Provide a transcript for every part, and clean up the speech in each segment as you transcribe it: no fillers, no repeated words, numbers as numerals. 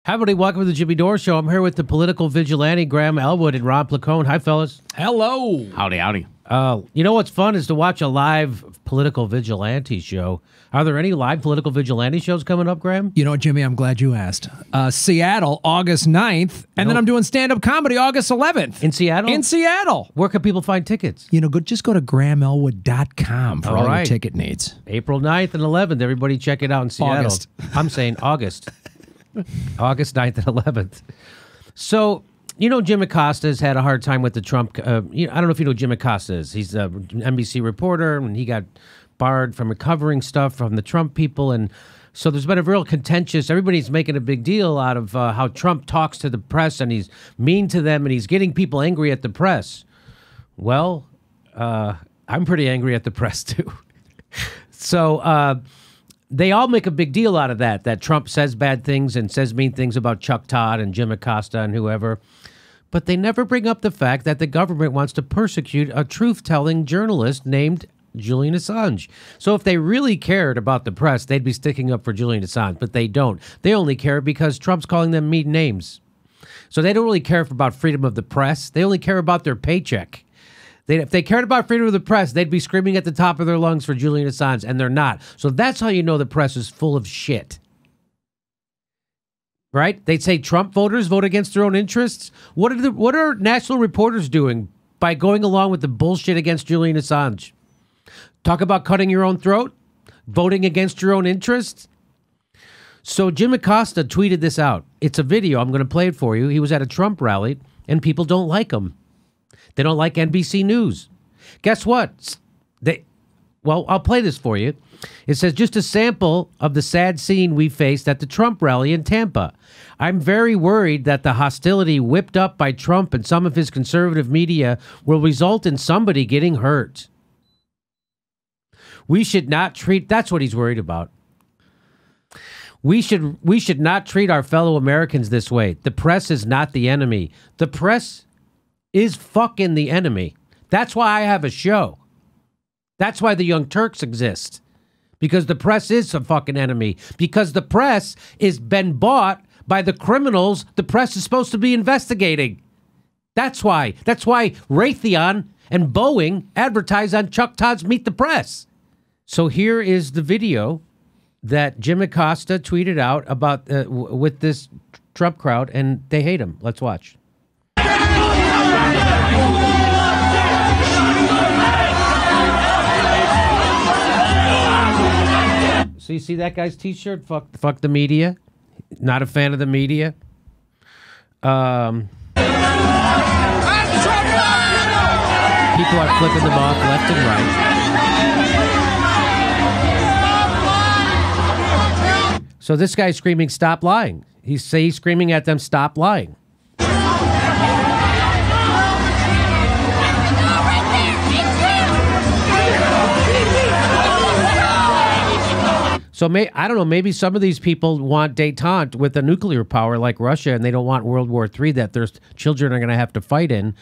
Hi, everybody. Welcome to the Jimmy Dore Show. I'm here with the political vigilante, Graham Elwood and Rob Placone. Hi, fellas. Hello. Howdy, howdy. You know what's fun is to watch a live political vigilante show. Are there any live political vigilante shows coming up, Graham? You know what, Jimmy? I'm glad you asked. Seattle, August 9th, and then I'm doing stand-up comedy August 11th. In Seattle? In Seattle. Where can people find tickets? You know, just go to grahamelwood.com for all your ticket needs. April 9th and 11th. Everybody check it out in Seattle. August. I'm saying August. August 9th and 11th. So, you know, Jim Acosta has had a hard time with the Trump. I don't know if you know who Jim Acosta is. He's an NBC reporter, and he got barred from recovering stuff from the Trump people. And so there's been a real contentious, everybody's making a big deal out of how Trump talks to the press, and he's mean to them, and he's getting people angry at the press. Well, I'm pretty angry at the press, too. So, they all make a big deal out of that Trump says bad things and says mean things about Chuck Todd and Jim Acosta and whoever. But they never bring up the fact that the government wants to persecute a truth-telling journalist named Julian Assange. So if they really cared about the press, they'd be sticking up for Julian Assange, but they don't. They only care because Trump's calling them mean names. So they don't really care about freedom of the press. They only care about their paycheck. If they cared about freedom of the press, they'd be screaming at the top of their lungs for Julian Assange, and they're not. So that's how you know the press is full of shit. Right? They'd say Trump voters vote against their own interests. What are national reporters doing by going along with the bullshit against Julian Assange? Talk about cutting your own throat? Voting against your own interests? So Jim Acosta tweeted this out. It's a video. I'm going to play it for you. He was at a Trump rally, and people don't like him. They don't like NBC News. Guess what? Well, I'll play this for you. It says, just a sample of the sad scene we faced at the Trump rally in Tampa. I'm very worried that the hostility whipped up by Trump and some of his conservative media will result in somebody getting hurt. We should not treat, that's what he's worried about. We should not treat our fellow Americans this way. The press is not the enemy. The press is fucking the enemy. That's why I have a show. That's why the Young Turks exist. Because the press is a fucking enemy. Because the press is been bought by the criminals the press is supposed to be investigating. That's why. That's why Raytheon and Boeing advertise on Chuck Todd's Meet the Press. So here is the video that Jim Acosta tweeted out about with this Trump crowd, and they hate him. Let's watch. So you see that guy's t-shirt? Fuck the media. Not a fan of the media. People are flipping them off left and right. So this guy's screaming, stop lying. He's screaming at them, stop lying. So I don't know, maybe some of these people want détente with a nuclear power like Russia, and they don't want World War III that their children are going to have to fight in.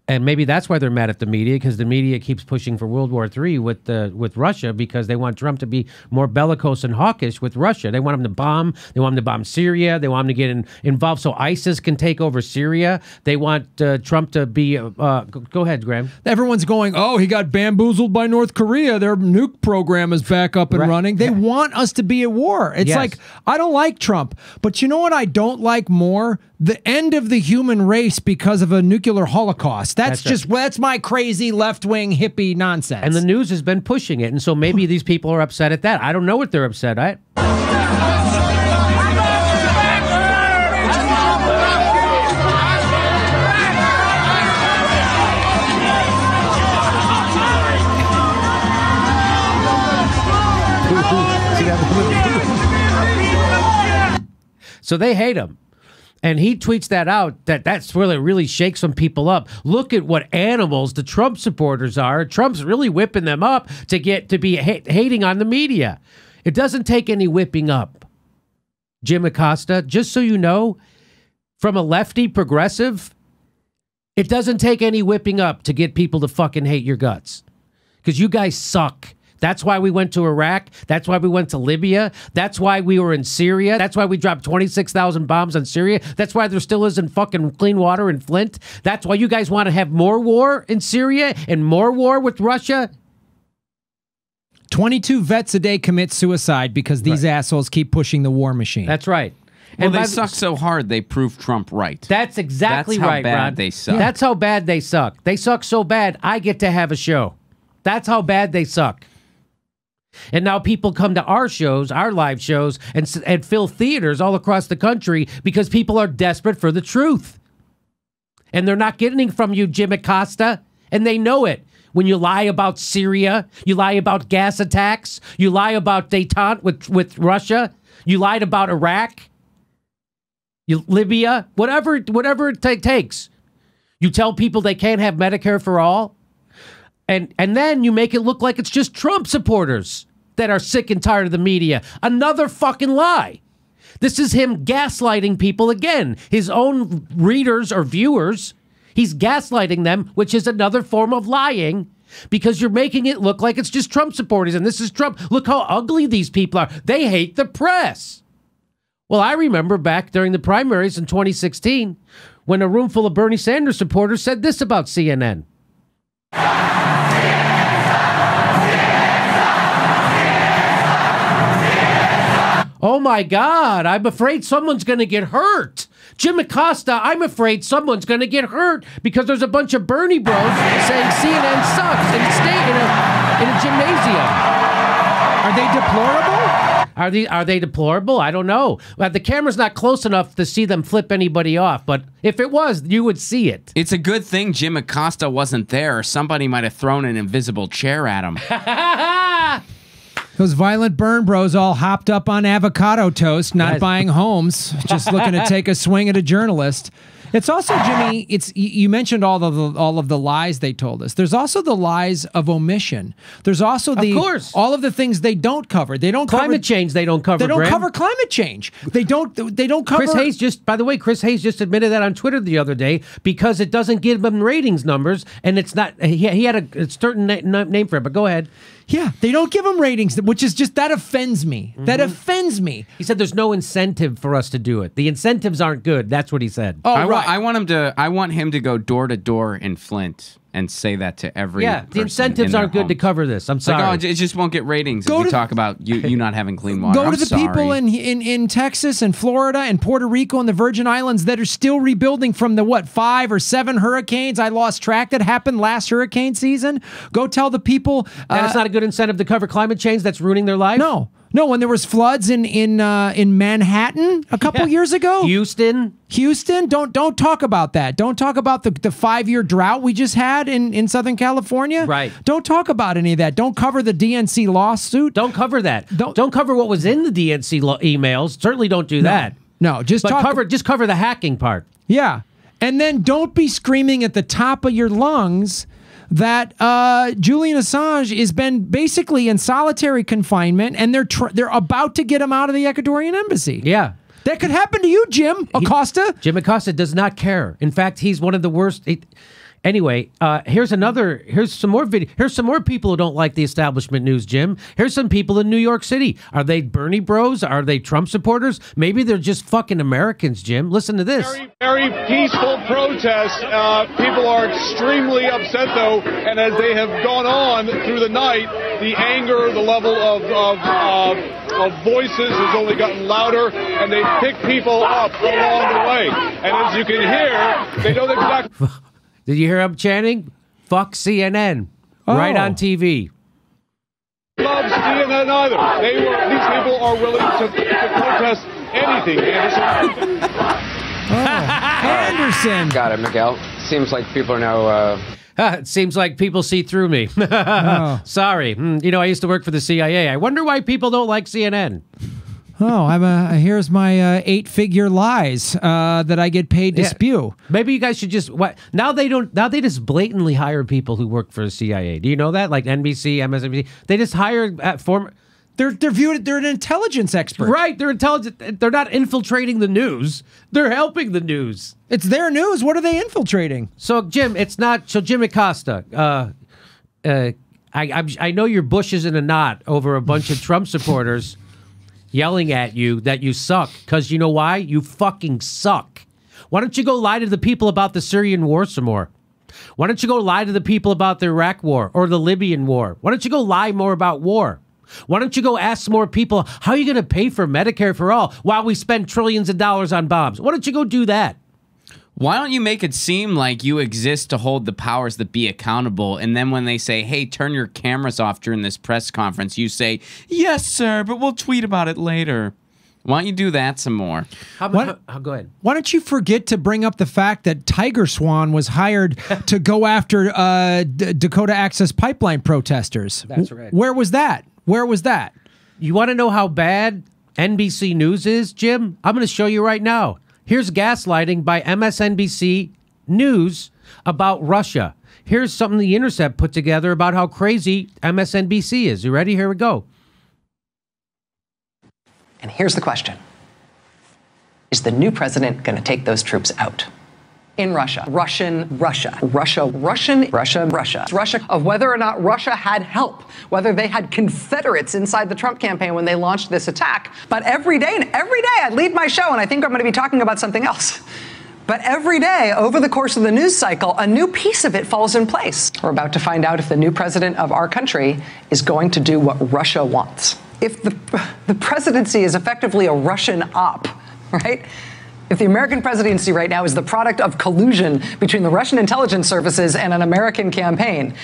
And maybe that's why they're mad at the media, because the media keeps pushing for World War III with Russia, because they want Trump to be more bellicose and hawkish with Russia. They want him to bomb. They want him to bomb Syria. They want him to get involved so ISIS can take over Syria. They want Trump to be... go ahead, Graham. Everyone's going, oh, he got bamboozled by North Korea. Their nuke program is back up and running. They want us to be at war. It's like, I don't like Trump. But you know what I don't like more? The end of the human race because of a nuclear holocaust. That's my crazy left-wing hippie nonsense. And the news has been pushing it, and so maybe these people are upset at that. I don't know what they're upset at. So they hate him. And he tweets that out, that's really shakes some people up. Look at what animals the Trump supporters are. Trump's really whipping them up to be hating on the media. It doesn't take any whipping up. Jim Acosta, just so you know, from a lefty progressive, it doesn't take any whipping up to get people to fucking hate your guts. Because you guys suck. That's why we went to Iraq. That's why we went to Libya. That's why we were in Syria. That's why we dropped 26,000 bombs on Syria. That's why there still isn't fucking clean water in Flint. That's why you guys want to have more war in Syria and more war with Russia. 22 vets a day commit suicide because these assholes keep pushing the war machine. That's right. Well, they suck so hard, they prove Trump right. That's exactly right, That's how bad Rod. they suck. That's how bad they suck. They suck so bad, I get to have a show. That's how bad they suck. And now people come to our shows, our live shows, and fill theaters all across the country because people are desperate for the truth. And they're not getting it from you, Jim Acosta, and they know it. When you lie about Syria, you lie about gas attacks, you lie about détente with Russia, you lied about Iraq, Libya, whatever it takes. You tell people they can't have Medicare for all, and then you make it look like it's just Trump supporters that are sick and tired of the media. Another fucking lie. This is him gaslighting people again. His own readers or viewers, he's gaslighting them, which is another form of lying because you're making it look like it's just Trump supporters and this is Trump. Look how ugly these people are. They hate the press. Well, I remember back during the primaries in 2016 when a room full of Bernie Sanders supporters said this about CNN. Oh my God, I'm afraid someone's going to get hurt. Jim Acosta, I'm afraid someone's going to get hurt because there's a bunch of Bernie bros saying CNN sucks in a gymnasium. Are they deplorable? Are they deplorable? I don't know. The camera's not close enough to see them flip anybody off, but if it was, you would see it. It's a good thing Jim Acosta wasn't there, or somebody might have thrown an invisible chair at him. Those violent burn bros all hopped up on avocado toast, not buying homes, just looking to take a swing at a journalist. It's also, Jimmy, you mentioned all of the lies they told us. There's also the lies of omission. There's also all of the things they don't cover. They don't climate change. They don't cover. They don't cover climate change. They don't cover. Chris Hayes by the way, Chris Hayes just admitted that on Twitter the other day because it doesn't give them ratings numbers, and it's not. He had a certain name for it. But go ahead. Yeah, they don't give them ratings, which is just, that offends me. Mm-hmm. That offends me. He said there's no incentive for us to do it. The incentives aren't good. That's what he said. Oh, I want him to go door to door in Flint and say that to every person. The incentives aren't good to cover this. I'm sorry. Like, it just won't get ratings if we talk about you not having clean water. Go to the people in Texas and Florida and Puerto Rico and the Virgin Islands that are still rebuilding from the 5 or 7 hurricanes. I lost track that happened last hurricane season. Go tell the people that's not a good incentive to cover climate change. That's ruining their life. No, when there was floods in Manhattan a couple years ago. Houston, don't talk about that. Don't talk about the 5-year drought we just had in Southern California. Right. Don't talk about any of that. Don't cover the DNC lawsuit. Don't cover that. Don't cover what was in the DNC emails. Certainly don't do that. No, just cover the hacking part. Yeah. And then don't be screaming at the top of your lungs that Julian Assange has been basically in solitary confinement, and they're about to get him out of the Ecuadorian embassy. Yeah. That could happen to you, Jim Acosta. Jim Acosta does not care. In fact, he's one of the worst. Anyway, here's some more video. Here's some more people who don't like the establishment news, Jim. Here's some people in New York City. Are they Bernie bros? Are they Trump supporters? Maybe they're just fucking Americans, Jim. Listen to this. Very, very peaceful protest. People are extremely upset, though, and as they have gone on through the night, the anger, the level of voices has only gotten louder, and they pick people up along the way. And as you can hear, they know they're not... Did you hear him chanting? Fuck CNN. Right on TV. Love CNN either. These people are willing to protest anything, Anderson. Anderson. Got it, Miguel. Seems like people are now... It seems like people see through me. Sorry. I used to work for the CIA. I wonder why people don't like CNN. Here's my 8-figure lies that I get paid to spew. Maybe you guys should just now they just blatantly hire people who work for the CIA. Do you know that? Like NBC, MSNBC, they just hire former. They're an intelligence expert. Right, they're intelligent. They're not infiltrating the news. They're helping the news. It's their news. What are they infiltrating? So Jim, Jim Acosta. I know your bush is in a knot over a bunch of Trump supporters yelling at you that you suck. Because you know why? You fucking suck. Why don't you go lie to the people about the Syrian war some more? Why don't you go lie to the people about the Iraq war or the Libyan war? Why don't you go lie more about war? Why don't you go ask more people, how are you going to pay for Medicare for all while we spend trillions of dollars on bombs? Why don't you go do that? Why don't you make it seem like you exist to hold the powers that be accountable, and then when they say, hey, turn your cameras off during this press conference, you say, yes, sir, but we'll tweet about it later. Why don't you do that some more? Go ahead. Why don't you forget to bring up the fact that Tiger Swan was hired to go after Dakota Access Pipeline protesters? That's right. Where was that? Where was that? You want to know how bad NBC News is, Jim? I'm going to show you right now. Here's gaslighting by MSNBC News about Russia. Here's something The Intercept put together about how crazy MSNBC is. You ready? Here we go. And here's the question. Is the new president going to take those troops out? In Russia, Russian, Russia, Russia, Russian, Russia, Russia, Russia, of whether or not Russia had help, whether they had Confederates inside the Trump campaign when they launched this attack. But every day I lead my show, and I think I'm going to be talking about something else. But every day, over the course of the news cycle, a new piece of it falls in place. We're about to find out if the new president of our country is going to do what Russia wants. If the presidency is effectively a Russian op, right? If the American presidency right now is the product of collusion between the Russian intelligence services and an American campaign,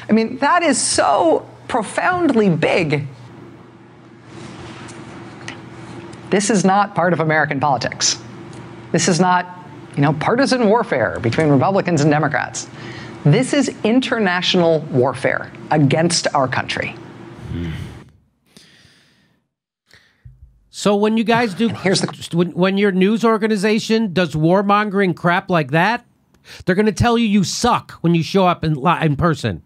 I mean, that is so profoundly big. This is not part of American politics. This is not, partisan warfare between Republicans and Democrats. This is international warfare against our country. So when you guys do, when your news organization does warmongering crap like that, they're going to tell you suck when you show up in person.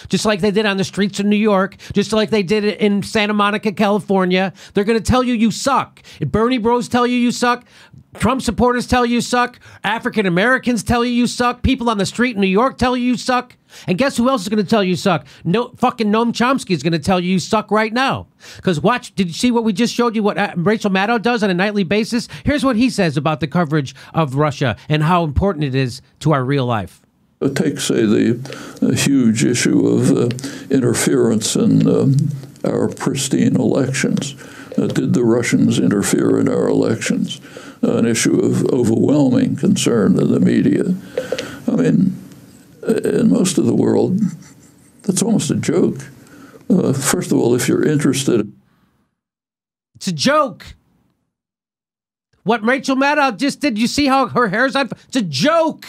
Just like they did on the streets of New York, just like they did it in Santa Monica, California. They're going to tell you suck. Bernie bros tell you suck. Trump supporters tell you suck. African Americans tell you suck. People on the street in New York tell you suck. And guess who else is going to tell you suck? No, fucking Noam Chomsky is going to tell you suck right now. Because did you see what we just showed you, what Rachel Maddow does on a nightly basis? Here's what he says about the coverage of Russia and how important it is to our real life. Take, say, the huge issue of interference in our pristine elections. Did the Russians interfere in our elections? An issue of overwhelming concern in the media. I mean, in most of the world, that's almost a joke. First of all, if you're interested... It's a joke. What Rachel Maddow just did, you see how her hair's on? It's a joke.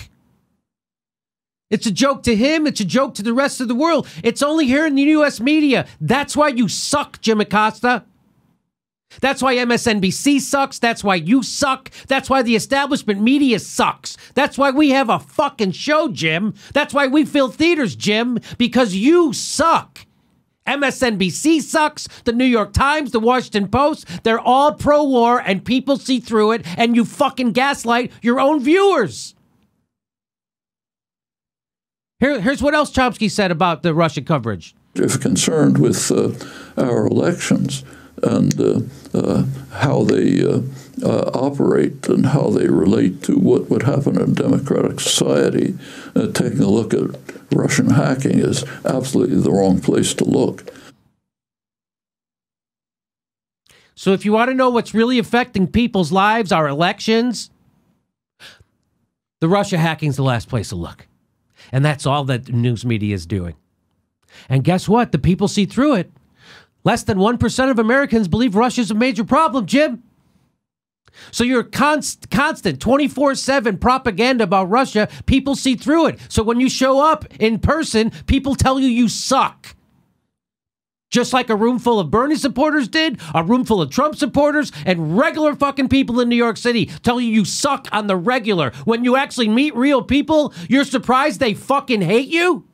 It's a joke to him. It's a joke to the rest of the world. It's only here in the U.S. media. That's why you suck, Jim Acosta. That's why MSNBC sucks. That's why you suck. That's why the establishment media sucks. That's why we have a fucking show, Jim. That's why we fill theaters, Jim, because you suck. MSNBC sucks. The New York Times, the Washington Post, they're all pro-war and people see through it and you fucking gaslight your own viewers. Here's what else Chomsky said about the Russia coverage. If concerned with our elections and how they operate and how they relate to what would happen in a democratic society, taking a look at Russian hacking is absolutely the wrong place to look. So if you want to know what's really affecting people's lives, our elections, the Russia hacking's the last place to look. And that's all that the news media is doing. And guess what? The people see through it. Less than 1% of Americans believe Russia's a major problem, Jim. So your constant 24/7 propaganda about Russia, people see through it. So when you show up in person, people tell you suck. Just like a room full of Bernie supporters did, a room full of Trump supporters, and regular fucking people in New York City tell you suck on the regular. When you actually meet real people, you're surprised they fucking hate you?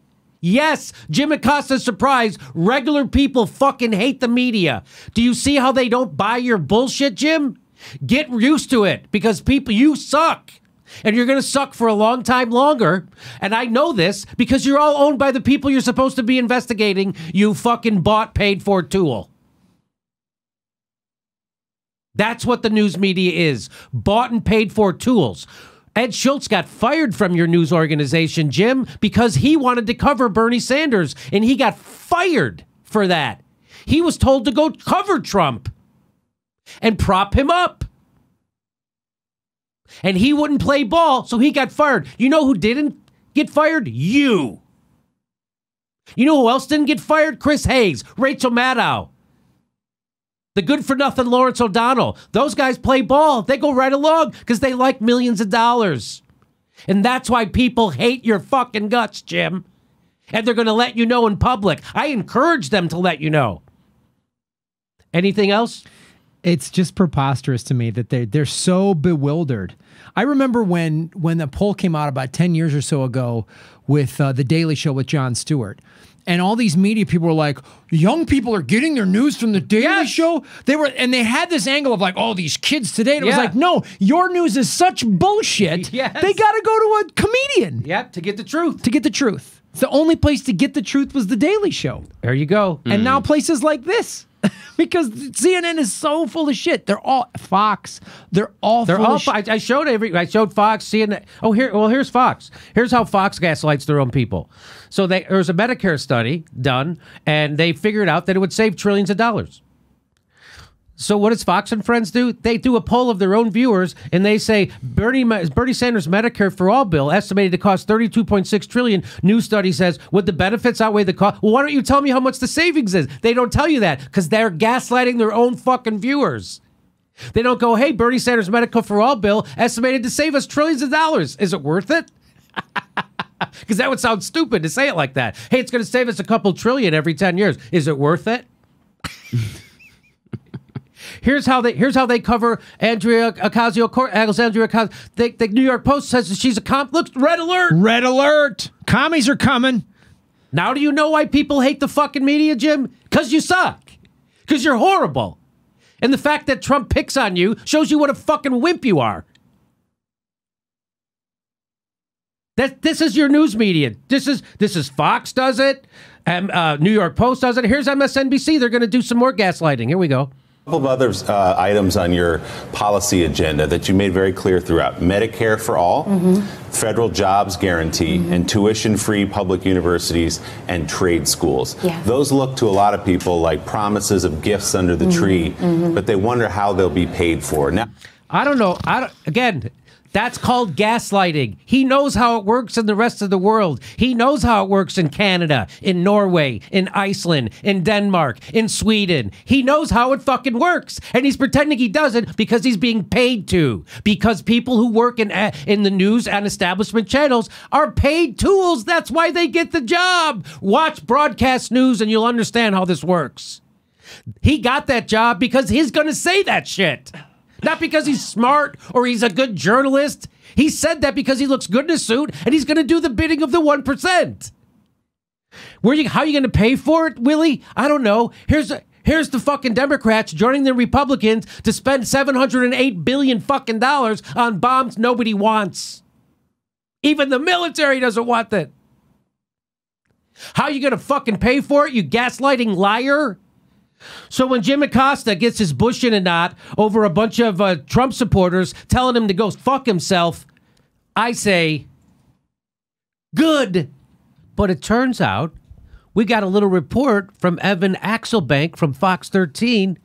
Yes, Jim Acosta's surprised regular people fucking hate the media. Do you see how they don't buy your bullshit, Jim? Get used to it, because people, you suck. And you're going to suck for a long time longer. And I know this because you're all owned by the people you're supposed to be investigating, you fucking bought, paid for tool. That's what the news media is. Bought and paid for tools. Ed Schultz got fired from your news organization, Jim, because he wanted to cover Bernie Sanders, and he got fired for that. He was told to go cover Trump and prop him up. And he wouldn't play ball, so he got fired. You know who didn't get fired? You. You know who else didn't get fired? Chris Hayes, Rachel Maddow. The good-for-nothing Lawrence O'Donnell. Those guys play ball. They go right along because they like millions of dollars. And that's why people hate your fucking guts, Jim. And they're going to let you know in public. I encourage them to let you know. Anything else? It's just preposterous to me that they're so bewildered. I remember when the poll came out about 10 years or so ago with The Daily Show with Jon Stewart. And all these media people were like, young people are getting their news from The Daily Show. They had this angle of like, oh, these kids today. And it was like, no, your news is such bullshit. Yes. They got to go to a comedian. Yep, to get the truth. To get the truth. It's the only place to get the truth was The Daily Show. There you go. And now places like this. Because CNN is so full of shit. They're all Fox. They're all full of shit. I showed Fox, CNN. Oh, here's Fox. Here's how Fox gaslights their own people. So there was a Medicare study done, and they figured out that it would save trillions of dollars. So what does Fox and Friends do? They do a poll of their own viewers, and they say Bernie Sanders' Medicare for All bill estimated to cost $32.6 trillion. New study says, would the benefits outweigh the cost? Well, why don't you tell me how much the savings is? They don't tell you that because they're gaslighting their own fucking viewers. They don't go, hey, Bernie Sanders' Medicare for All bill estimated to save us trillions of dollars. Is it worth it? Because that would sound stupid to say it like that. Hey, it's going to save us a couple trillion every 10 years. Is it worth it? Here's how they cover Alexandria Ocasio. The New York Post says that she's a Look, red alert. Red alert. Commies are coming. Now do you know why people hate the fucking media, Jim? Because you suck. Because you're horrible. And the fact that Trump picks on you shows you what a fucking wimp you are. This is your news media. This is Fox does it. New York Post does it. Here's MSNBC. They're going to do some more gaslighting. Here we go. A couple of other items on your policy agenda that you made very clear throughout: Medicare for all, federal jobs guarantee, and tuition-free public universities and trade schools. Yeah. Those look to a lot of people like promises of gifts under the tree, but they wonder how they'll be paid for. Now, I don't know. Again, that's called gaslighting. He knows how it works in the rest of the world. He knows how it works in Canada, in Norway, in Iceland, in Denmark, in Sweden. He knows how it fucking works. And he's pretending he doesn't because he's being paid to. Because people who work in the news and establishment channels are paid tools. That's why they get the job. Watch broadcast news and you'll understand how this works. He got that job because he's going to say that shit. Not because he's smart or he's a good journalist. He said that because he looks good in a suit and he's going to do the bidding of the 1%. How are you going to pay for it, Willie? I don't know. Here's the fucking Democrats joining the Republicans to spend $708 billion fucking dollars on bombs nobody wants. Even the military doesn't want that. How are you going to fucking pay for it, you gaslighting liar? So when Jim Acosta gets his bush in a knot over a bunch of Trump supporters telling him to go fuck himself, I say, good. But it turns out we got a little report from Evan Axelbank from Fox 13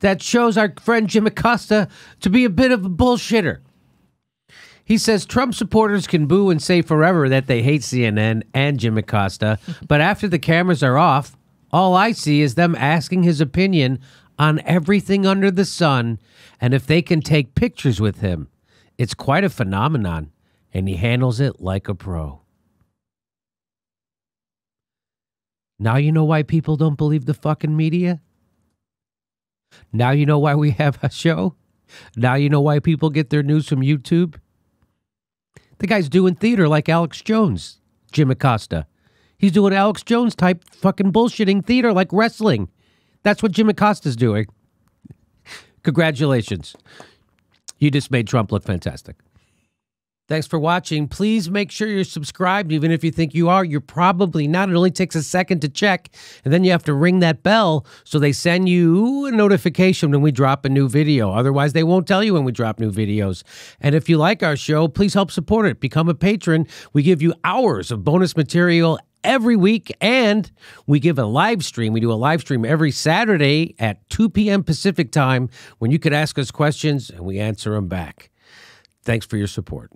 that shows our friend Jim Acosta to be a bit of a bullshitter. He says Trump supporters can boo and say forever that they hate CNN and Jim Acosta, but after the cameras are off, all I see is them asking his opinion on everything under the sun, and if they can take pictures with him. It's quite a phenomenon, and he handles it like a pro. Now you know why people don't believe the fucking media? Now you know why we have a show? Now you know why people get their news from YouTube? The guy's doing theater like Alex Jones, Jim Acosta. He's doing Alex Jones type fucking bullshitting theater like wrestling. That's what Jim Acosta's doing. Congratulations. You just made Trump look fantastic. Thanks for watching. Please make sure you're subscribed. Even if you think you are, you're probably not. It only takes a second to check, and then you have to ring that bell so they send you a notification when we drop a new video. Otherwise, they won't tell you when we drop new videos. And if you like our show, please help support it. Become a patron. We give you hours of bonus material every week, and we give a live stream. We do a live stream every Saturday at 2 p.m. Pacific time when you could ask us questions and we answer them back. Thanks for your support.